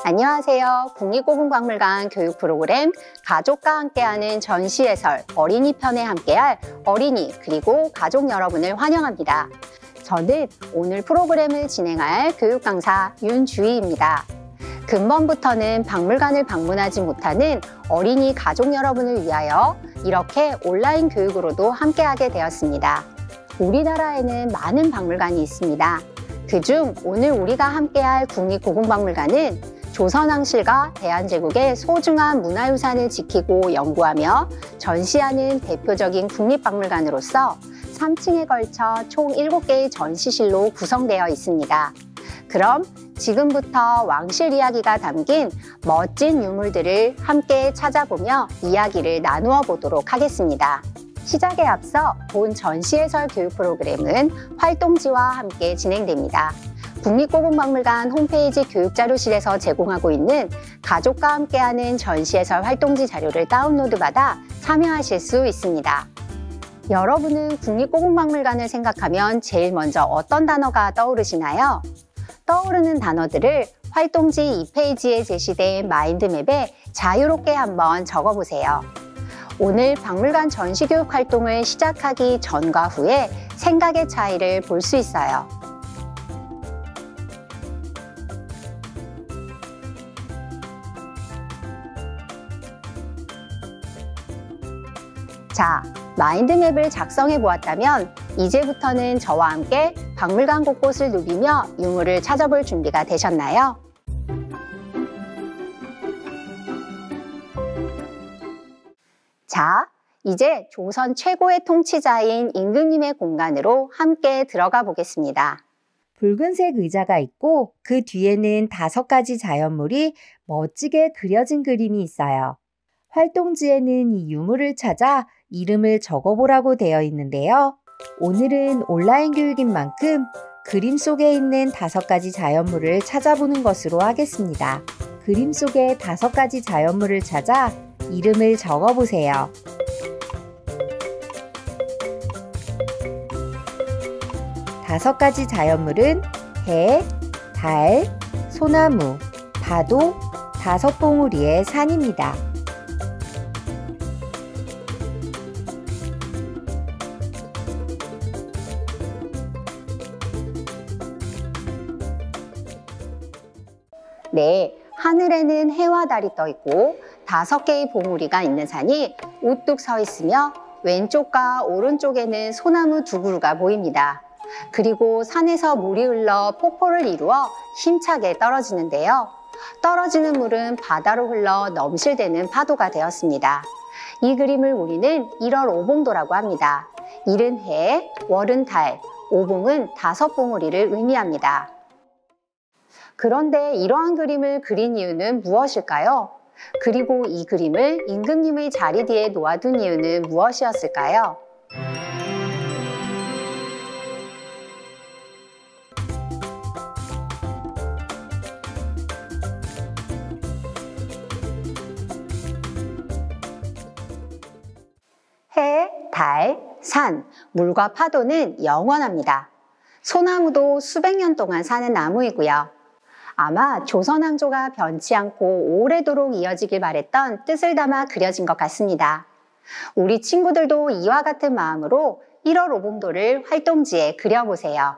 안녕하세요. 국립고궁박물관 교육 프로그램 가족과 함께하는 전시해설 어린이 편에 함께할 어린이 그리고 가족 여러분을 환영합니다. 저는 오늘 프로그램을 진행할 교육 강사 윤주희입니다. 근본부터는 박물관을 방문하지 못하는 어린이 가족 여러분을 위하여 이렇게 온라인 교육으로도 함께하게 되었습니다. 우리나라에는 많은 박물관이 있습니다. 그중 오늘 우리가 함께할 국립고궁박물관은 조선왕실과 대한제국의 소중한 문화유산을 지키고 연구하며 전시하는 대표적인 국립박물관으로서 3층에 걸쳐 총 7개의 전시실로 구성되어 있습니다. 그럼 지금부터 왕실 이야기가 담긴 멋진 유물들을 함께 찾아보며 이야기를 나누어 보도록 하겠습니다. 시작에 앞서 본 전시해설 교육 프로그램은 활동지와 함께 진행됩니다. 국립고궁박물관 홈페이지 교육자료실에서 제공하고 있는 가족과 함께하는 전시해설 활동지 자료를 다운로드받아 참여하실 수 있습니다. 여러분은 국립고궁박물관을 생각하면 제일 먼저 어떤 단어가 떠오르시나요? 떠오르는 단어들을 활동지 2페이지에 제시된 마인드맵에 자유롭게 한번 적어보세요. 오늘 박물관 전시교육 활동을 시작하기 전과 후에 생각의 차이를 볼 수 있어요. 자, 마인드맵을 작성해 보았다면 이제부터는 저와 함께 박물관 곳곳을 누비며 유물을 찾아볼 준비가 되셨나요? 자, 이제 조선 최고의 통치자인 임금님의 공간으로 함께 들어가 보겠습니다. 붉은색 의자가 있고 그 뒤에는 5가지 자연물이 멋지게 그려진 그림이 있어요. 활동지에는 이 유물을 찾아 이름을 적어보라고 되어 있는데요. 오늘은 온라인 교육인 만큼 그림 속에 있는 5가지 자연물을 찾아보는 것으로 하겠습니다. 그림 속의 5가지 자연물을 찾아 이름을 적어보세요. 다섯 가지 자연물은 해, 달, 소나무, 파도, 5봉우리의 산입니다. 네, 하늘에는 해와 달이 떠 있고 5개의 봉우리가 있는 산이 우뚝 서 있으며 왼쪽과 오른쪽에는 소나무 2그루가 보입니다. 그리고 산에서 물이 흘러 폭포를 이루어 힘차게 떨어지는데요. 떨어지는 물은 바다로 흘러 넘실대는 파도가 되었습니다. 이 그림을 우리는 1월 오봉도라고 합니다. 일은 해, 월은 달, 오봉은 5봉우리를 의미합니다. 그런데 이러한 그림을 그린 이유는 무엇일까요? 그리고 이 그림을 임금님의 자리 뒤에 놓아둔 이유는 무엇이었을까요? 해, 달, 산, 물과 파도는 영원합니다. 소나무도 수백 년 동안 사는 나무이고요. 아마 조선 왕조가 변치 않고 오래도록 이어지길 바랬던 뜻을 담아 그려진 것 같습니다. 우리 친구들도 이와 같은 마음으로 1월 오봉도를 활동지에 그려보세요.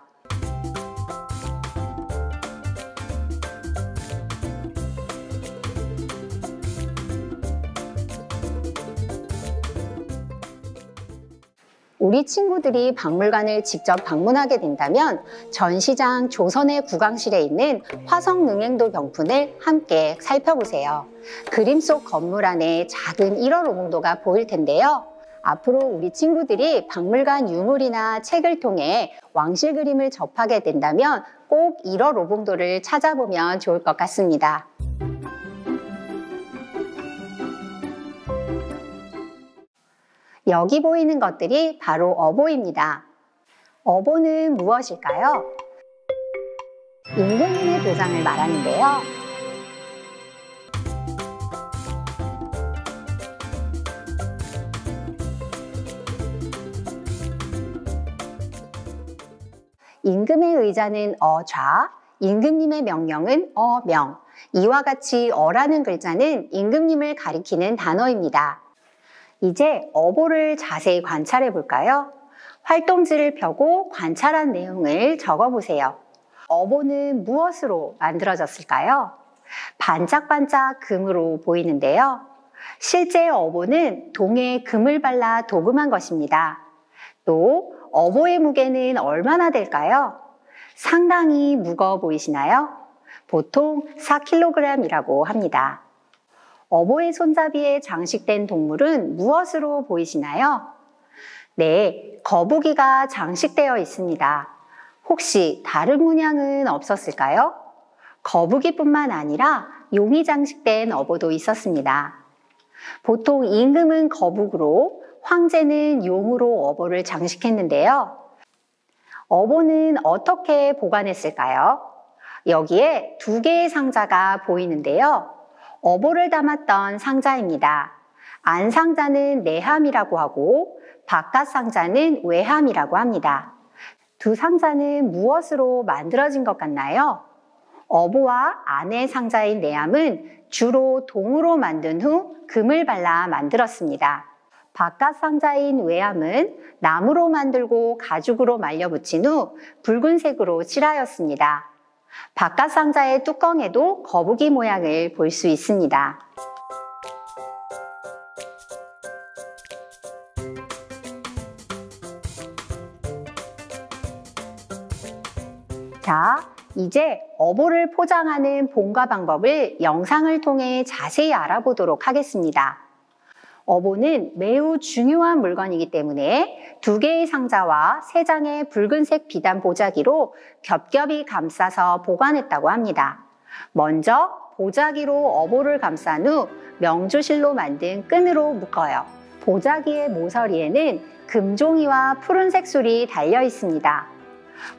우리 친구들이 박물관을 직접 방문하게 된다면 전시장 조선의 국왕실에 있는 화성능행도 병풍을 함께 살펴보세요. 그림 속 건물 안에 작은 1월 오봉도가 보일 텐데요. 앞으로 우리 친구들이 박물관 유물이나 책을 통해 왕실 그림을 접하게 된다면 꼭 1월 오봉도를 찾아보면 좋을 것 같습니다. 여기 보이는 것들이 바로 어보입니다. 어보는 무엇일까요? 임금님의 도장을 말하는데요. 임금의 의자는 어좌, 임금님의 명령은 어명, 이와 같이 어라는 글자는 임금님을 가리키는 단어입니다. 이제 어보를 자세히 관찰해 볼까요? 활동지를 펴고 관찰한 내용을 적어보세요. 어보는 무엇으로 만들어졌을까요? 반짝반짝 금으로 보이는데요. 실제 어보는 동에 금을 발라 도금한 것입니다. 또 어보의 무게는 얼마나 될까요? 상당히 무거워 보이시나요? 보통 4kg이라고 합니다. 어보의 손잡이에 장식된 동물은 무엇으로 보이시나요? 네, 거북이가 장식되어 있습니다. 혹시 다른 문양은 없었을까요? 거북이뿐만 아니라 용이 장식된 어보도 있었습니다. 보통 임금은 거북으로, 황제는 용으로 어보를 장식했는데요. 어보는 어떻게 보관했을까요? 여기에 2개의 상자가 보이는데요. 어보를 담았던 상자입니다. 안상자는 내함이라고 하고 바깥 상자는 외함이라고 합니다. 두 상자는 무엇으로 만들어진 것 같나요? 어보와 안의 상자인 내함은 주로 동으로 만든 후 금을 발라 만들었습니다. 바깥 상자인 외함은 나무로 만들고 가죽으로 말려 붙인 후 붉은색으로 칠하였습니다. 바깥 상자의 뚜껑에도 거북이 모양을 볼 수 있습니다. 자, 이제 어보를 포장하는 봉과 방법을 영상을 통해 자세히 알아보도록 하겠습니다. 어보는 매우 중요한 물건이기 때문에 2개의 상자와 3장의 붉은색 비단 보자기로 겹겹이 감싸서 보관했다고 합니다. 먼저 보자기로 어보를 감싼 후 명주실로 만든 끈으로 묶어요. 보자기의 모서리에는 금종이와 푸른색 술이 달려 있습니다.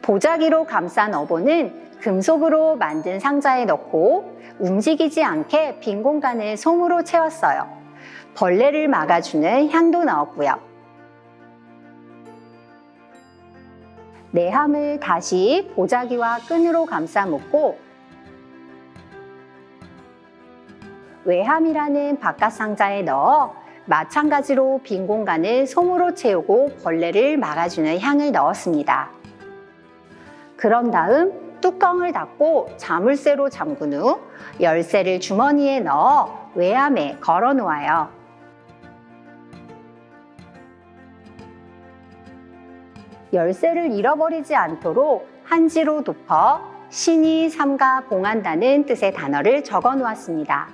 보자기로 감싼 어보는 금속으로 만든 상자에 넣고 움직이지 않게 빈 공간을 솜으로 채웠어요. 벌레를 막아주는 향도 넣었고요. 내함을 다시 보자기와 끈으로 감싸 묶고 외함이라는 바깥 상자에 넣어 마찬가지로 빈 공간을 솜으로 채우고 벌레를 막아주는 향을 넣었습니다. 그런 다음 뚜껑을 닫고 자물쇠로 잠근 후 열쇠를 주머니에 넣어 외함에 걸어 놓아요. 열쇠를 잃어버리지 않도록 한지로 덮어 신이 삼가 봉한다는 뜻의 단어를 적어 놓았습니다.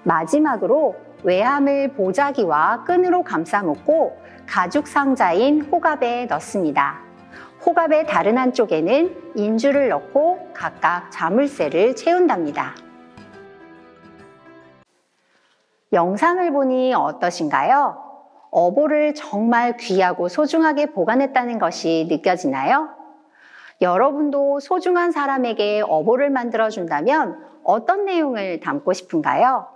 마지막으로 외함을 보자기와 끈으로 감싸 묶고 가죽 상자인 호갑에 넣습니다. 호갑의 다른 한쪽에는 인주를 넣고 각각 자물쇠를 채운답니다. 영상을 보니 어떠신가요? 어보를 정말 귀하고 소중하게 보관했다는 것이 느껴지나요? 여러분도 소중한 사람에게 어보를 만들어준다면 어떤 내용을 담고 싶은가요?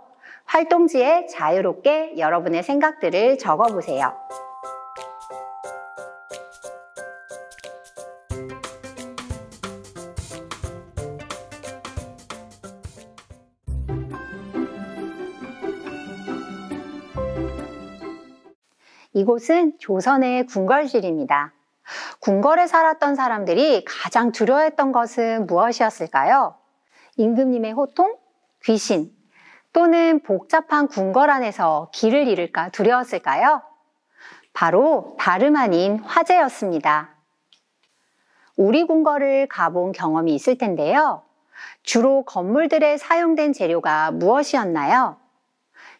활동지에 자유롭게 여러분의 생각들을 적어보세요. 이곳은 조선의 궁궐실입니다. 궁궐에 살았던 사람들이 가장 두려워했던 것은 무엇이었을까요? 임금님의 호통? 귀신? 또는 복잡한 궁궐 안에서 길을 잃을까 두려웠을까요? 바로 다름 아닌 화재였습니다. 우리 궁궐을 가본 경험이 있을 텐데요. 주로 건물들에 사용된 재료가 무엇이었나요?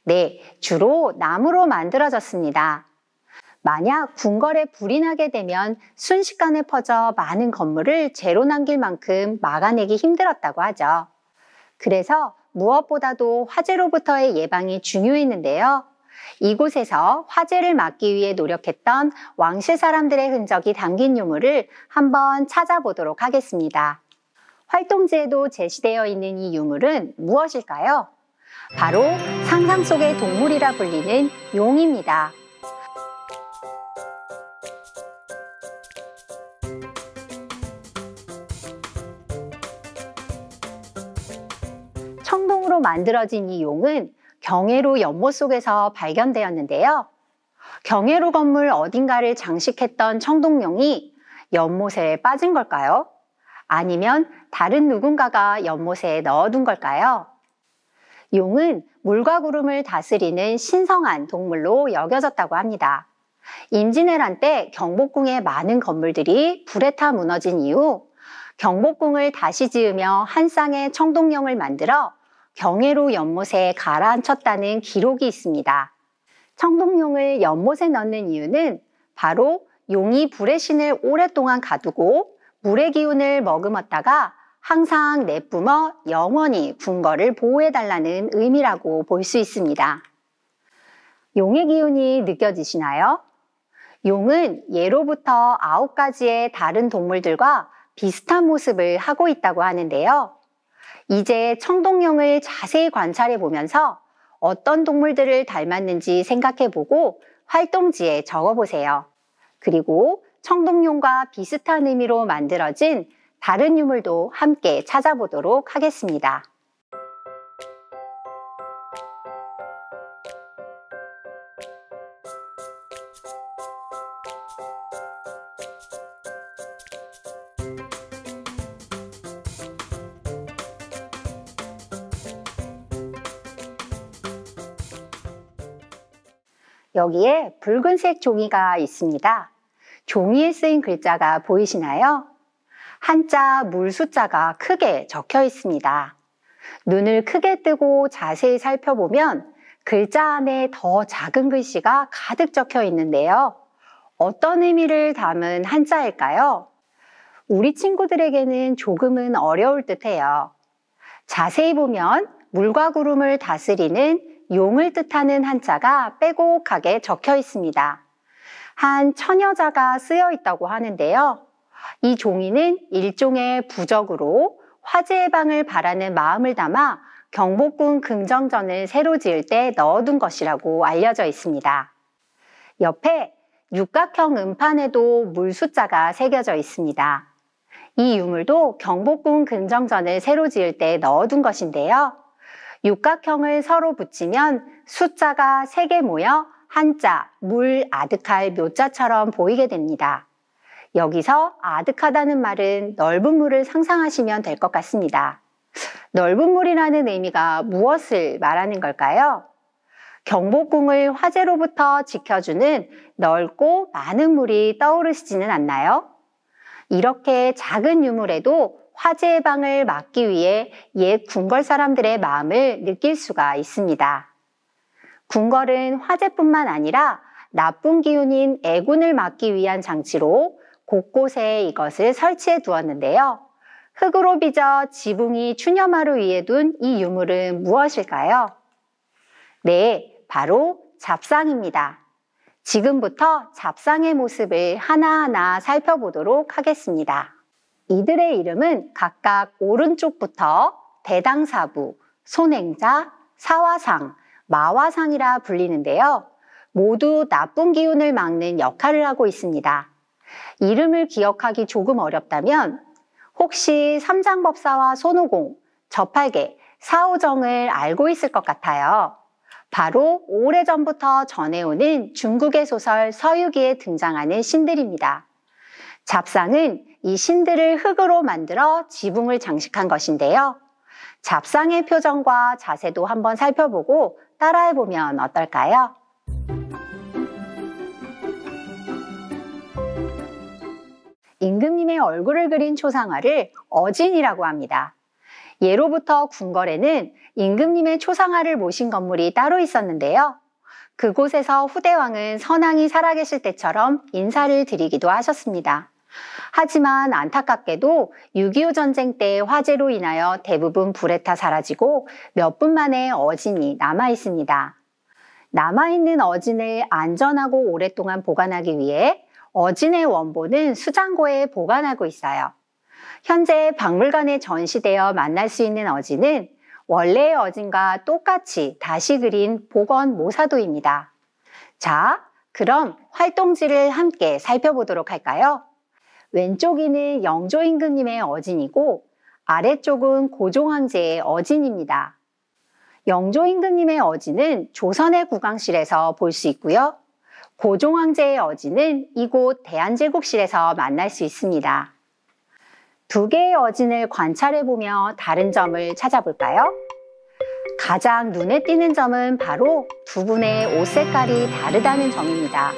네, 주로 나무로 만들어졌습니다. 만약 궁궐에 불이 나게 되면 순식간에 퍼져 많은 건물을 재로 남길 만큼 막아내기 힘들었다고 하죠. 그래서 무엇보다도 화재로부터의 예방이 중요했는데요. 이곳에서 화재를 막기 위해 노력했던 왕실 사람들의 흔적이 담긴 유물을 한번 찾아보도록 하겠습니다. 활동지에도 제시되어 있는 이 유물은 무엇일까요? 바로 상상 속의 동물이라 불리는 용입니다. 청동으로 만들어진 이 용은 경회로 연못 속에서 발견되었는데요. 경회로 건물 어딘가를 장식했던 청동용이 연못에 빠진 걸까요? 아니면 다른 누군가가 연못에 넣어둔 걸까요? 용은 물과 구름을 다스리는 신성한 동물로 여겨졌다고 합니다. 임진왜란 때 경복궁의 많은 건물들이 불에 타 무너진 이후 경복궁을 다시 지으며 한 쌍의 청동용을 만들어 경회로 연못에 가라앉혔다는 기록이 있습니다. 청동용을 연못에 넣는 이유는 바로 용이 불의 신을 오랫동안 가두고 물의 기운을 머금었다가 항상 내뿜어 영원히 궁궐을 보호해달라는 의미라고 볼 수 있습니다. 용의 기운이 느껴지시나요? 용은 예로부터 9가지의 다른 동물들과 비슷한 모습을 하고 있다고 하는데요. 이제 청동용을 자세히 관찰해 보면서 어떤 동물들을 닮았는지 생각해 보고 활동지에 적어 보세요. 그리고 청동용과 비슷한 의미로 만들어진 다른 유물도 함께 찾아보도록 하겠습니다. 여기에 붉은색 종이가 있습니다. 종이에 쓰인 글자가 보이시나요? 한자 물숫자가 크게 적혀 있습니다. 눈을 크게 뜨고 자세히 살펴보면 글자 안에 더 작은 글씨가 가득 적혀 있는데요. 어떤 의미를 담은 한자일까요? 우리 친구들에게는 조금은 어려울 듯해요. 자세히 보면 물과 구름을 다스리는 용을 뜻하는 한자가 빼곡하게 적혀 있습니다. 한 처녀자가 쓰여 있다고 하는데요. 이 종이는 일종의 부적으로 화재 예방을 바라는 마음을 담아 경복궁 긍정전을 새로 지을 때 넣어둔 것이라고 알려져 있습니다. 옆에 육각형 음판에도 물숫자가 새겨져 있습니다. 이 유물도 경복궁 긍정전을 새로 지을 때 넣어둔 것인데요. 육각형을 서로 붙이면 숫자가 3개 모여 한자, 물, 아득할 묘자처럼 보이게 됩니다. 여기서 아득하다는 말은 넓은 물을 상상하시면 될 것 같습니다. 넓은 물이라는 의미가 무엇을 말하는 걸까요? 경복궁을 화재로부터 지켜주는 넓고 많은 물이 떠오르시지는 않나요? 이렇게 작은 유물에도 화재 예방을 막기 위해 옛 궁궐 사람들의 마음을 느낄 수가 있습니다. 궁궐은 화재뿐만 아니라 나쁜 기운인 애군을 막기 위한 장치로 곳곳에 이것을 설치해 두었는데요. 흙으로 빚어 지붕이 추념하루 위에 둔 이 유물은 무엇일까요? 네, 바로 잡상입니다. 지금부터 잡상의 모습을 하나하나 살펴보도록 하겠습니다. 이들의 이름은 각각 오른쪽부터 대당사부, 손행자, 사화상, 마화상이라 불리는데요. 모두 나쁜 기운을 막는 역할을 하고 있습니다. 이름을 기억하기 조금 어렵다면 혹시 삼장법사와 손오공, 저팔계, 사오정을 알고 있을 것 같아요. 바로 오래전부터 전해오는 중국의 소설 서유기에 등장하는 신들입니다. 잡상은 이 신들을 흙으로 만들어 지붕을 장식한 것인데요. 잡상의 표정과 자세도 한번 살펴보고 따라해보면 어떨까요? 임금님의 얼굴을 그린 초상화를 어진이라고 합니다. 예로부터 궁궐에는 임금님의 초상화를 모신 건물이 따로 있었는데요. 그곳에서 후대왕은 선왕이 살아계실 때처럼 인사를 드리기도 하셨습니다. 하지만 안타깝게도 6.25 전쟁 때 화재로 인하여 대부분 불에 타 사라지고 몇 분 만에 어진이 남아있습니다. 남아있는 어진을 안전하고 오랫동안 보관하기 위해 어진의 원본은 수장고에 보관하고 있어요. 현재 박물관에 전시되어 만날 수 있는 어진은 원래의 어진과 똑같이 다시 그린 복원 모사도입니다. 자, 그럼 활동지를 함께 살펴보도록 할까요? 왼쪽이는 영조 임금님의 어진이고 아래쪽은 고종 황제의 어진입니다. 영조 임금님의 어진은 조선의 국왕실에서 볼 수 있고요. 고종 황제의 어진은 이곳 대한제국실에서 만날 수 있습니다. 두 개의 어진을 관찰해보며 다른 점을 찾아볼까요? 가장 눈에 띄는 점은 바로 두 분의 옷 색깔이 다르다는 점입니다.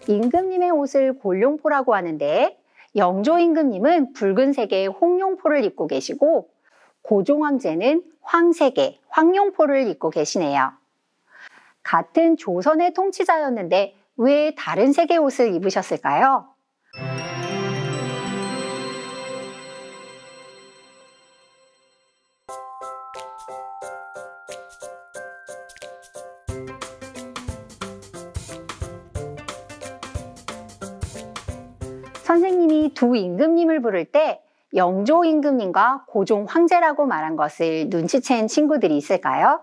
임금님의 옷을 골룡포라고 하는데 영조 임금님은 붉은색의 홍룡포를 입고 계시고 고종 황제는 황색의 황룡포를 입고 계시네요. 같은 조선의 통치자였는데 왜 다른 색의 옷을 입으셨을까요? 선생님이 두 임금님을 부를 때 영조 임금님과 고종 황제라고 말한 것을 눈치챈 친구들이 있을까요?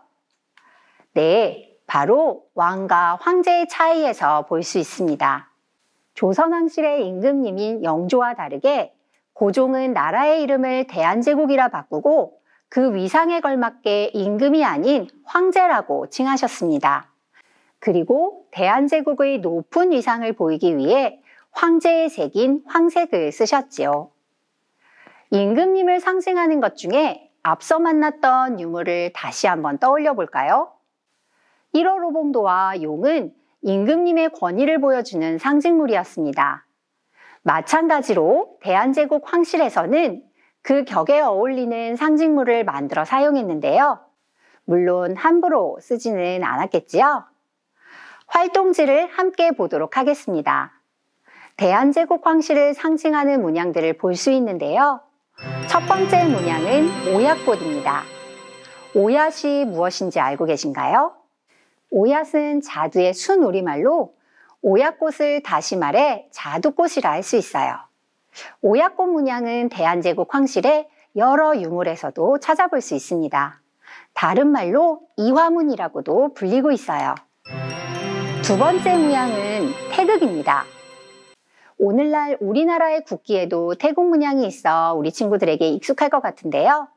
네, 바로 왕과 황제의 차이에서 볼 수 있습니다. 조선왕실의 임금님인 영조와 다르게 고종은 나라의 이름을 대한제국이라 바꾸고 그 위상에 걸맞게 임금이 아닌 황제라고 칭하셨습니다. 그리고 대한제국의 높은 위상을 보이기 위해 황제의 색인 황색을 쓰셨지요. 임금님을 상징하는 것 중에 앞서 만났던 유물을 다시 한번 떠올려 볼까요? 1호 로봉도와 용은 임금님의 권위를 보여주는 상징물이었습니다. 마찬가지로 대한제국 황실에서는 그 격에 어울리는 상징물을 만들어 사용했는데요. 물론 함부로 쓰지는 않았겠지요. 활동지를 함께 보도록 하겠습니다. 대한제국 황실을 상징하는 문양들을 볼 수 있는데요. 첫 번째 문양은 오얏꽃입니다. 오얏이 무엇인지 알고 계신가요? 오얏은 자두의 순우리말로 오얏꽃을 다시 말해 자두꽃이라 할 수 있어요. 오얏꽃 문양은 대한제국 황실의 여러 유물에서도 찾아볼 수 있습니다. 다른 말로 이화문이라고도 불리고 있어요. 두 번째 문양은 태극입니다. 오늘날 우리나라의 국기에도 태국 문양이 있어 우리 친구들에게 익숙할 것 같은데요.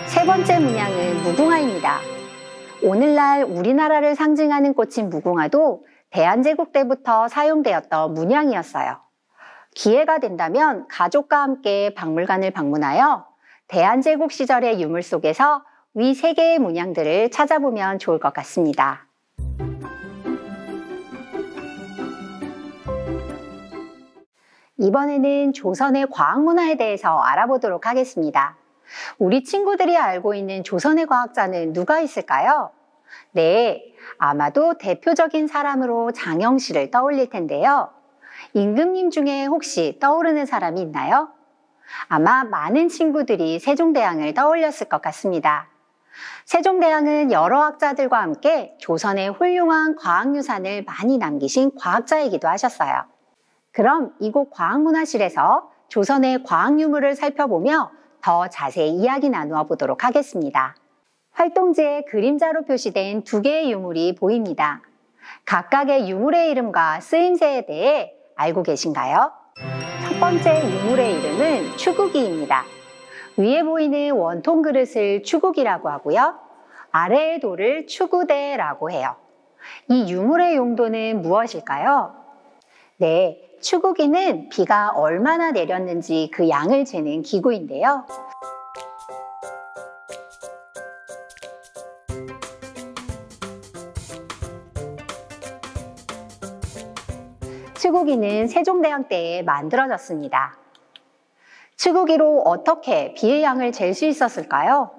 세 번째 문양은 무궁화입니다. 오늘날 우리나라를 상징하는 꽃인 무궁화도 대한제국 때부터 사용되었던 문양이었어요. 기회가 된다면 가족과 함께 박물관을 방문하여 대한제국 시절의 유물 속에서 위 세 개의 문양들을 찾아보면 좋을 것 같습니다. 이번에는 조선의 과학문화에 대해서 알아보도록 하겠습니다. 우리 친구들이 알고 있는 조선의 과학자는 누가 있을까요? 네, 아마도 대표적인 사람으로 장영실을 떠올릴 텐데요. 임금님 중에 혹시 떠오르는 사람이 있나요? 아마 많은 친구들이 세종대왕을 떠올렸을 것 같습니다. 세종대왕은 여러 학자들과 함께 조선의 훌륭한 과학유산을 많이 남기신 과학자이기도 하셨어요. 그럼 이곳 과학문화실에서 조선의 과학유물을 살펴보며 더 자세히 이야기 나누어 보도록 하겠습니다. 활동지에 그림자로 표시된 두 개의 유물이 보입니다. 각각의 유물의 이름과 쓰임새에 대해 알고 계신가요? 첫 번째 유물의 이름은 추국이입니다. 위에 보이는 원통 그릇을 추국이라고 하고요. 아래의 돌을 추구대라고 해요. 이 유물의 용도는 무엇일까요? 네, 추구기는 비가 얼마나 내렸는지 그 양을 재는 기구인데요. 추구기는 세종대왕 때에 만들어졌습니다. 추구기로 어떻게 비의 양을 잴 수 있었을까요?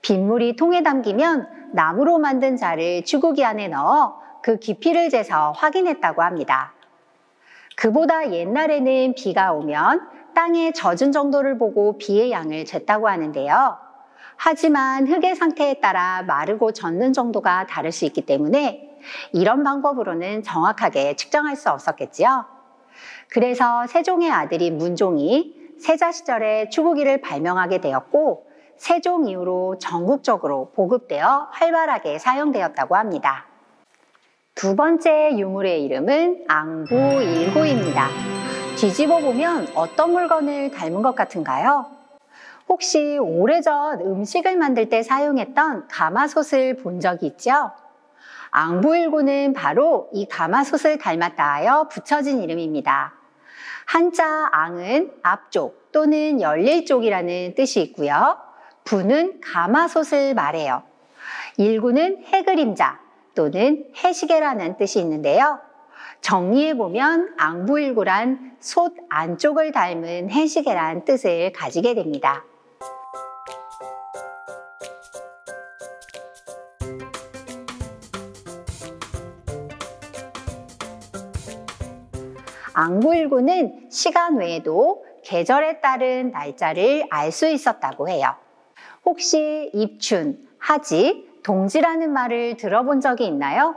빗물이 통에 담기면 나무로 만든 자를 추구기 안에 넣어 그 깊이를 재서 확인했다고 합니다. 그보다 옛날에는 비가 오면 땅에 젖은 정도를 보고 비의 양을 쟀다고 하는데요. 하지만 흙의 상태에 따라 마르고 젖는 정도가 다를 수 있기 때문에 이런 방법으로는 정확하게 측정할 수 없었겠지요. 그래서 세종의 아들인 문종이 세자 시절에 추구기를 발명하게 되었고 세종 이후로 전국적으로 보급되어 활발하게 사용되었다고 합니다. 두 번째 유물의 이름은 앙부일구입니다. 뒤집어 보면 어떤 물건을 닮은 것 같은가요? 혹시 오래전 음식을 만들 때 사용했던 가마솥을 본 적이 있죠? 앙부일구는 바로 이 가마솥을 닮았다 하여 붙여진 이름입니다. 한자 앙은 앞쪽 또는 열릴 쪽이라는 뜻이 있고요. 부는 가마솥을 말해요. 일구는 해그림자 또는 해시계라는 뜻이 있는데요. 정리해보면 앙부일구란 솥 안쪽을 닮은 해시계란 뜻을 가지게 됩니다. 앙부일구는 시간 외에도 계절에 따른 날짜를 알 수 있었다고 해요. 혹시 입춘, 하지, 동지라는 말을 들어본 적이 있나요?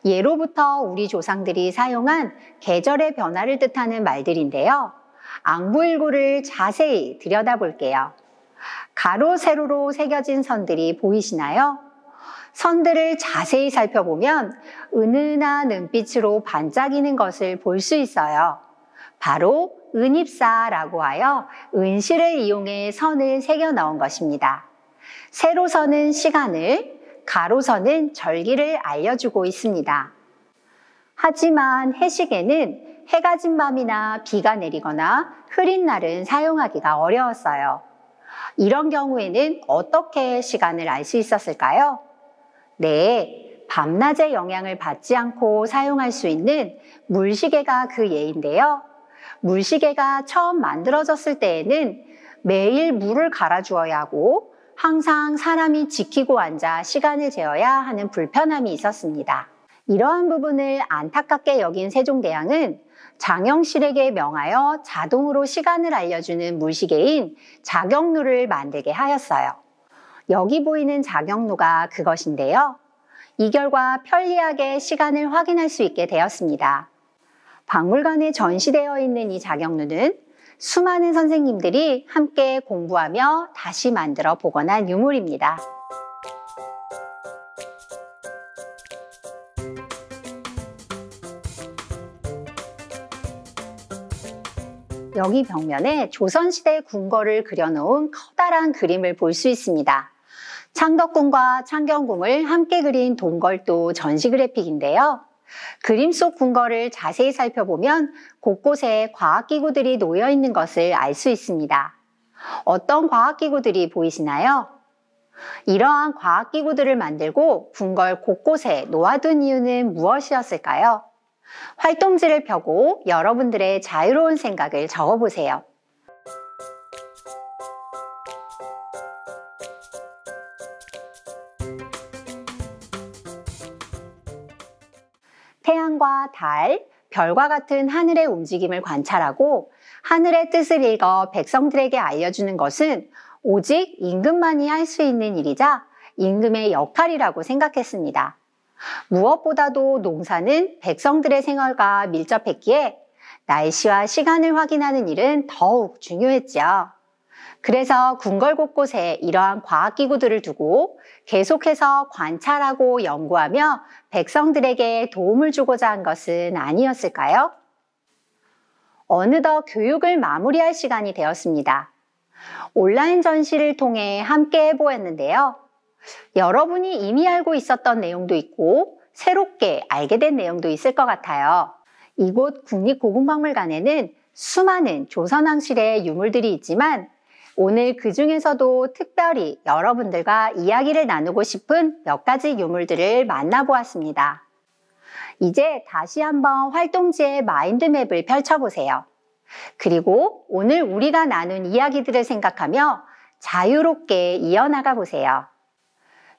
예로부터 우리 조상들이 사용한 계절의 변화를 뜻하는 말들인데요. 앙부일구를 자세히 들여다볼게요. 가로, 세로로 새겨진 선들이 보이시나요? 선들을 자세히 살펴보면 은은한 은빛으로 반짝이는 것을 볼 수 있어요. 바로 은입사라고 하여 은실을 이용해 선을 새겨 넣은 것입니다. 세로선은 시간을, 가로선은 절기를 알려주고 있습니다. 하지만 해시계는 해가 진 밤이나 비가 내리거나 흐린 날은 사용하기가 어려웠어요. 이런 경우에는 어떻게 시간을 알 수 있었을까요? 네, 밤낮의 영향을 받지 않고 사용할 수 있는 물시계가 그 예인데요. 물시계가 처음 만들어졌을 때에는 매일 물을 갈아주어야 하고 항상 사람이 지키고 앉아 시간을 재어야 하는 불편함이 있었습니다. 이러한 부분을 안타깝게 여긴 세종대왕은 장영실에게 명하여 자동으로 시간을 알려주는 물시계인 자경루를 만들게 하였어요. 여기 보이는 자경루가 그것인데요. 이 결과 편리하게 시간을 확인할 수 있게 되었습니다. 박물관에 전시되어 있는 이 자경루는 수많은 선생님들이 함께 공부하며 다시 만들어 복원한 유물입니다. 여기 벽면에 조선시대 궁궐을 그려놓은 커다란 그림을 볼 수 있습니다. 창덕궁과 창경궁을 함께 그린 동걸도 전시 그래픽인데요. 그림 속 궁궐을 자세히 살펴보면 곳곳에 과학기구들이 놓여 있는 것을 알 수 있습니다. 어떤 과학기구들이 보이시나요? 이러한 과학기구들을 만들고 궁궐 곳곳에 놓아둔 이유는 무엇이었을까요? 활동지를 펴고 여러분들의 자유로운 생각을 적어보세요. 태양과 달, 별과 같은 하늘의 움직임을 관찰하고 하늘의 뜻을 읽어 백성들에게 알려주는 것은 오직 임금만이 할 수 있는 일이자 임금의 역할이라고 생각했습니다. 무엇보다도 농사는 백성들의 생활과 밀접했기에 날씨와 시간을 확인하는 일은 더욱 중요했죠. 그래서 궁궐 곳곳에 이러한 과학기구들을 두고 계속해서 관찰하고 연구하며 백성들에게 도움을 주고자 한 것은 아니었을까요? 어느덧 교육을 마무리할 시간이 되었습니다. 온라인 전시를 통해 함께 해보았는데요. 여러분이 이미 알고 있었던 내용도 있고 새롭게 알게 된 내용도 있을 것 같아요. 이곳 국립고궁박물관에는 수많은 조선왕실의 유물들이 있지만 오늘 그 중에서도 특별히 여러분들과 이야기를 나누고 싶은 몇 가지 유물들을 만나보았습니다. 이제 다시 한번 활동지의 마인드맵을 펼쳐보세요. 그리고 오늘 우리가 나눈 이야기들을 생각하며 자유롭게 이어나가 보세요.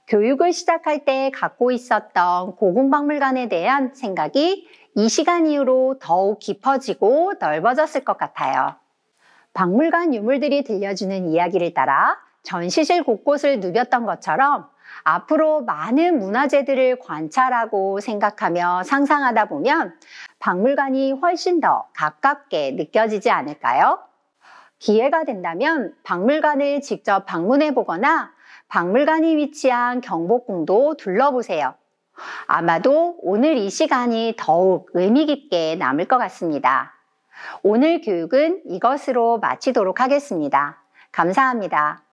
교육을 시작할 때 갖고 있었던 고궁박물관에 대한 생각이 이 시간 이후로 더욱 깊어지고 넓어졌을 것 같아요. 박물관 유물들이 들려주는 이야기를 따라 전시실 곳곳을 누볐던 것처럼 앞으로 많은 문화재들을 관찰하고 생각하며 상상하다 보면 박물관이 훨씬 더 가깝게 느껴지지 않을까요? 기회가 된다면 박물관을 직접 방문해 보거나 박물관이 위치한 경복궁도 둘러보세요. 아마도 오늘 이 시간이 더욱 의미 깊게 남을 것 같습니다. 오늘 교육은 이것으로 마치도록 하겠습니다. 감사합니다.